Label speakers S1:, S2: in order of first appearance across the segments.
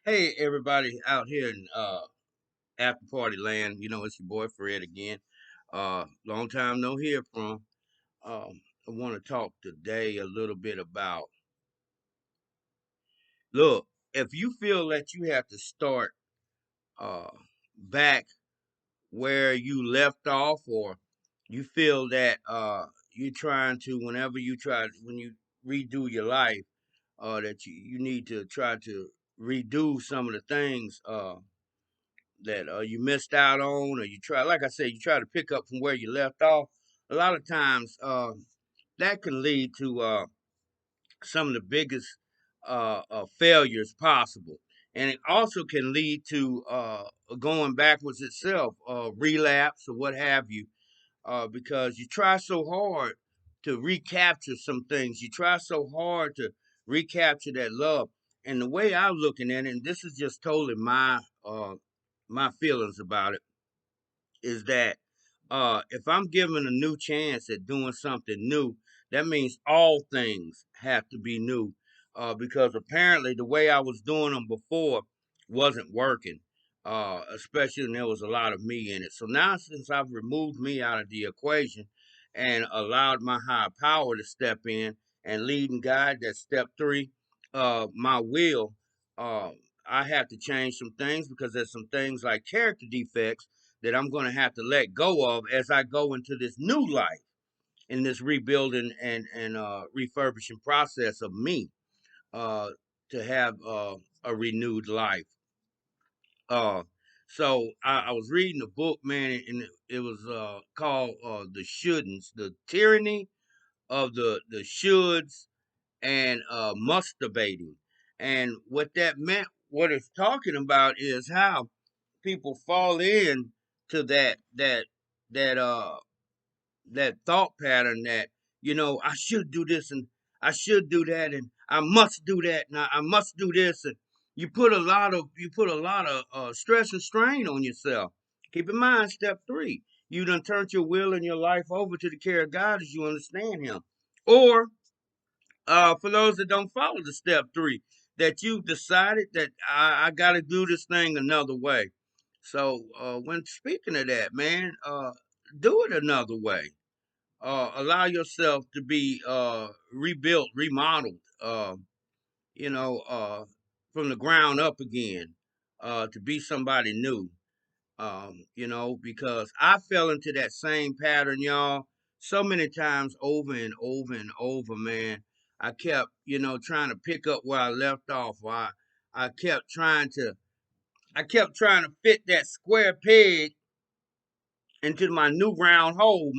S1: Hey everybody out here in after party land. It's your boy Fred again. Long time no hear from. I want to talk today a little bit about look, if you feel that you have to start uh back where you left off, or you feel that you're trying to when you redo your life, that you need to try to redo some of the things that you missed out on, or you try, like I said, you try to pick up from where you left off. A lot of times, that can lead to some of the biggest failures possible, and it also can lead to going backwards itself, relapse or what have you, because you try so hard to recapture some things. You try so hard to recapture that love. And the way I'm looking at it, and this is just totally my feelings about it, is that if I'm given a new chance at doing something new, that means all things have to be new. Because apparently the way I was doing them before wasn't working, especially when there was a lot of me in it. So now, since I've removed me out of the equation and allowed my higher power to step in and lead and guide, that step three, my will, uh, I have to change some things because there's some things like character defects that I'm going to have to let go of as I go into this new life, in this rebuilding and refurbishing process of me, uh, to have a renewed life. Uh, so I was reading a book, man, and it was called "The Shouldn'ts," the tyranny of the shoulds and masturbating. And what that meant, what it's talking about, is how people fall in to that that thought pattern that, I should do this and I should do that and I must do that and I must do this, and you put a lot of stress and strain on yourself. Keep in mind, step three, you done turned your will and your life over to the care of God as you understand Him. Or for those that don't follow the step three, that you've decided that I got to do this thing another way. So when speaking of that, man, do it another way. Allow yourself to be rebuilt, remodeled, you know, uh, from the ground up again, to be somebody new. Because I fell into that same pattern, y'all, so many times over and over and over, man. I kept, trying to pick up where I left off. I kept trying to, I kept trying to fit that square peg into my new round hole,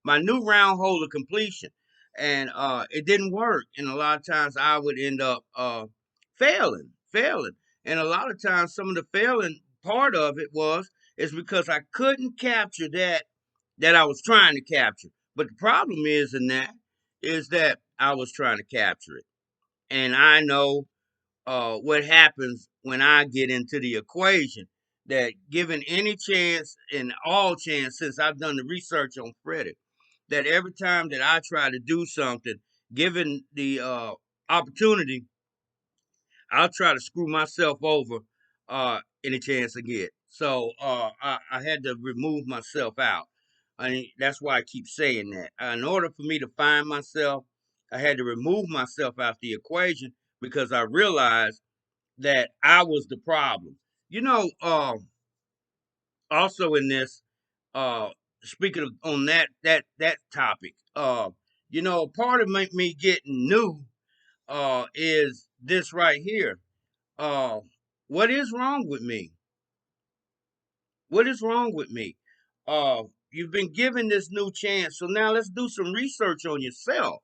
S1: my new round hole of completion, and it didn't work. And a lot of times I would end up failing, and a lot of times some of the failing part of it was is because I couldn't capture that I was trying to capture. But the problem is that I was trying to capture it, and I know what happens when I get into the equation. That given any chance and all chance, since I've done the research on Freddie, that every time that I try to do something, given the opportunity, I'll try to screw myself over any chance I get. So I had to remove myself out. I mean, that's why I keep saying that. In order for me to find myself, I had to remove myself out the equation because I realized that I was the problem. You know, also in this, uh, speaking of on that topic, part of me getting new, is this right here. Uh, what is wrong with me? What is wrong with me? You've been given this new chance, so now let's do some research on yourself,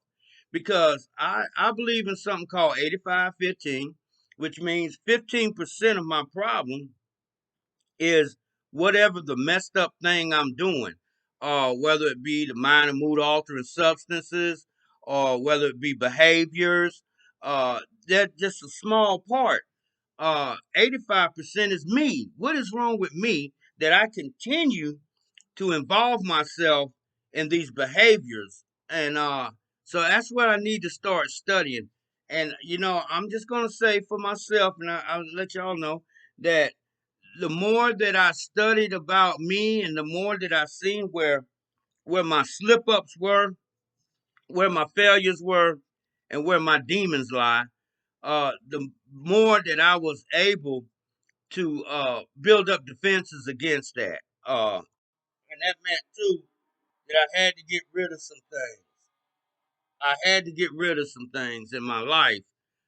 S1: because I believe in something called 85-15, which means 15% of my problem is whatever the messed up thing I'm doing, whether it be the mind and mood altering substances, or whether it be behaviors. That's just a small part. 85% is me. What is wrong with me that I continue to involve myself in these behaviors? And so that's what I need to start studying. And I'm just gonna say for myself, and I'll let y'all know that the more that I studied about me, and the more that I seen where my slip ups were, where my failures were, and where my demons lie, the more that I was able to build up defenses against that. And that meant too that I had to get rid of some things. I had to get rid of some things in my life.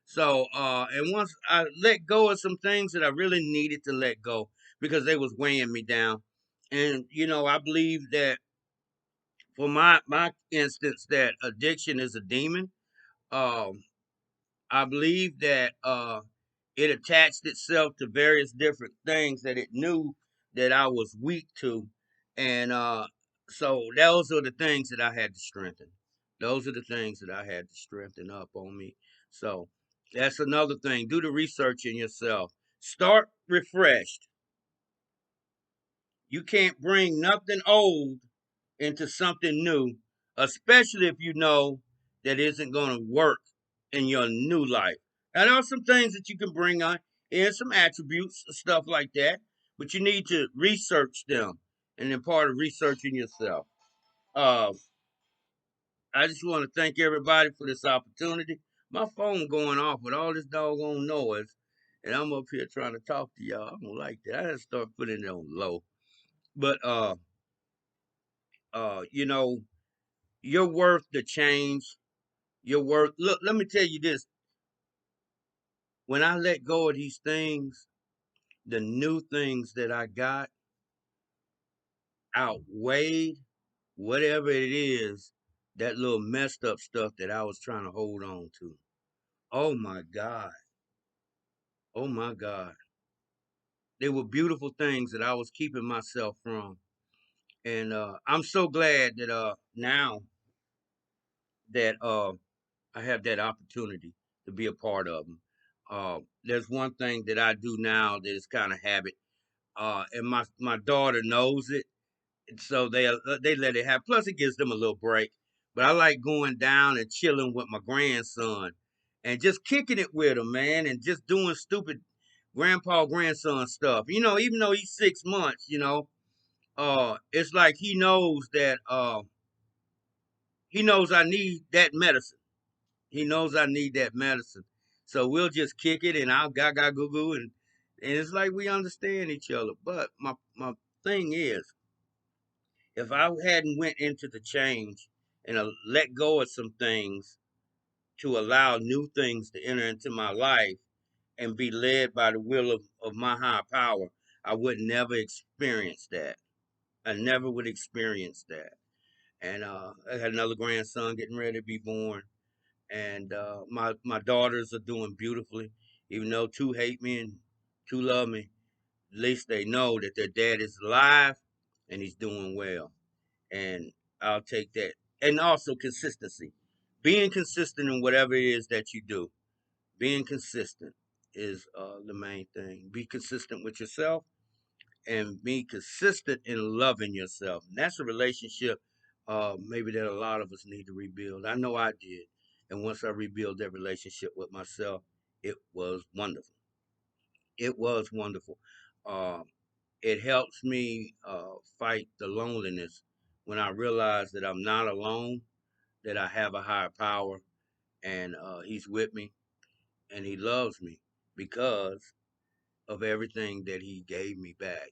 S1: So, and once I let go of some things that I really needed to let go because they was weighing me down, and I believe that for my instance, that addiction is a demon. Um, I believe that it attached itself to various different things that it knew that I was weak to, and so those are the things that I had to strengthen. Those are the things that I had to strengthen up on me. So that's another thing. Do the research in yourself. Start refreshed. You can't bring nothing old into something new, especially if you know that isn't going to work in your new life. Now, there are some things that you can bring on and some attributes, stuff like that, but you need to research them. And then part of researching yourself. Uh, I just want to thank everybody for this opportunity. My phone going off with all this doggone noise, and I'm up here trying to talk to y'all. I don't like that. I had to start putting it on low. But you know, you're worth the change. You're worth. Look, let me tell you this. When I let go of these things, the new things that I got outweighed whatever it is, that little messed up stuff that I was trying to hold on to. Oh my God. Oh my God. They were beautiful things that I was keeping myself from. And I'm so glad that now that I have that opportunity to be a part of them. There's one thing that I do now that is kind of habit, and my daughter knows it, and so they let it happen. Plus, it gives them a little break. But I like going down and chilling with my grandson, and just kicking it with him, man, and just doing stupid grandpa grandson stuff. Even though he's 6 months, it's like he knows I need that medicine. He knows I need that medicine. So we'll just kick it and I'll gaga goo goo and it's like we understand each other. But my thing is, if I hadn't went into the change and let go of some things to allow new things to enter into my life and be led by the will of my higher power, I would never experience that. I never would experience that. And I had another grandson getting ready to be born, and my daughters are doing beautifully. Even though two hate me and two love me, at least they know that their dad is alive and he's doing well. And I'll take that. And also consistency, being consistent in whatever it is that you do. Being consistent is the main thing. Be consistent with yourself and be consistent in loving yourself. And that's a relationship maybe that a lot of us need to rebuild. I know I did. And once I rebuilt that relationship with myself, it was wonderful. It was wonderful. Uh, it helps me fight the loneliness when I realize that I'm not alone, that I have a higher power, and He's with me, and He loves me because of everything that He gave me back,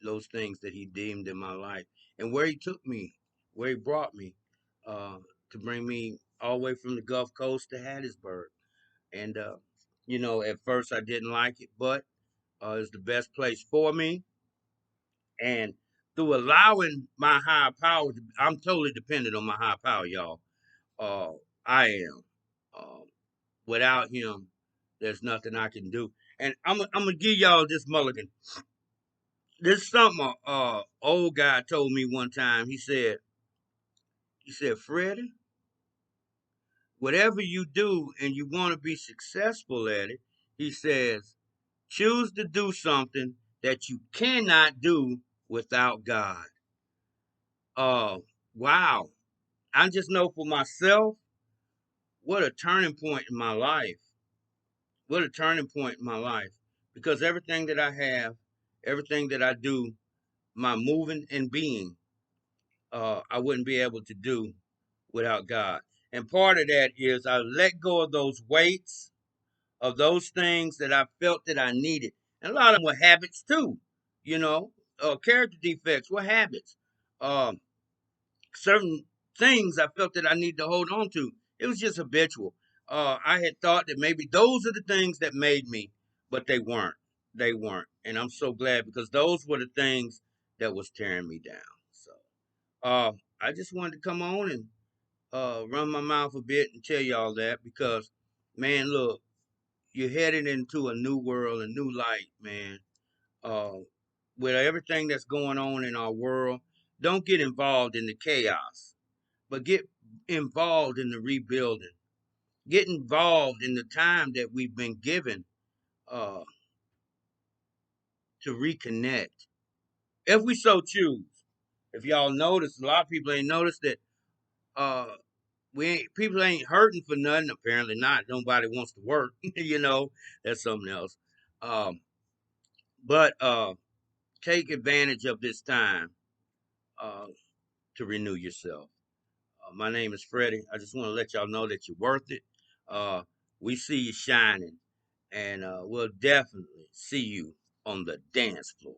S1: those things that He deemed in my life, and where He took me, where He brought me, uh, to bring me all the way from the Gulf Coast to Hattiesburg. And at first I didn't like it, but it's the best place for me. And through allowing my higher power, I'm totally dependent on my higher power, y'all. Uh, I am. Uh, Without him, there's nothing I can do. And I'm gonna give y'all this mulligan. This is something old guy told me one time. He said, Freddie, whatever you do and you want to be successful at it, he says, choose to do something that you cannot do without God. Uh, wow. I just know for myself, what a turning point in my life. What a turning point in my life. Because everything that I have, everything that I do, my moving and being, I wouldn't be able to do without God. And part of that is I let go of those weights, of those things that I felt that I needed. And a lot of them were habits too, you know, character defects were habits. Um, Certain things I felt that I need to hold on to. It was just habitual. I had thought that maybe those are the things that made me, but they weren't. They weren't, and I'm so glad because those were the things that was tearing me down. So, I just wanted to come on and run my mouth a bit and tell y'all that because, man, look, you're headed into a new world, a new light, man. Uh, with everything that's going on in our world, don't get involved in the chaos but get involved in the rebuilding. Get involved in the time that we've been given uh, to reconnect, if we so choose. If y'all notice, a lot of people ain't noticed that uh, we ain't people ain't hurting for nothing. Apparently not. Nobody wants to work. You know, that's something else. Um, but take advantage of this time uh, to renew yourself. My name is Freddie. I just want to let y'all know that you're worth it. Uh, we see you shining, and we'll definitely see you on the dance floor.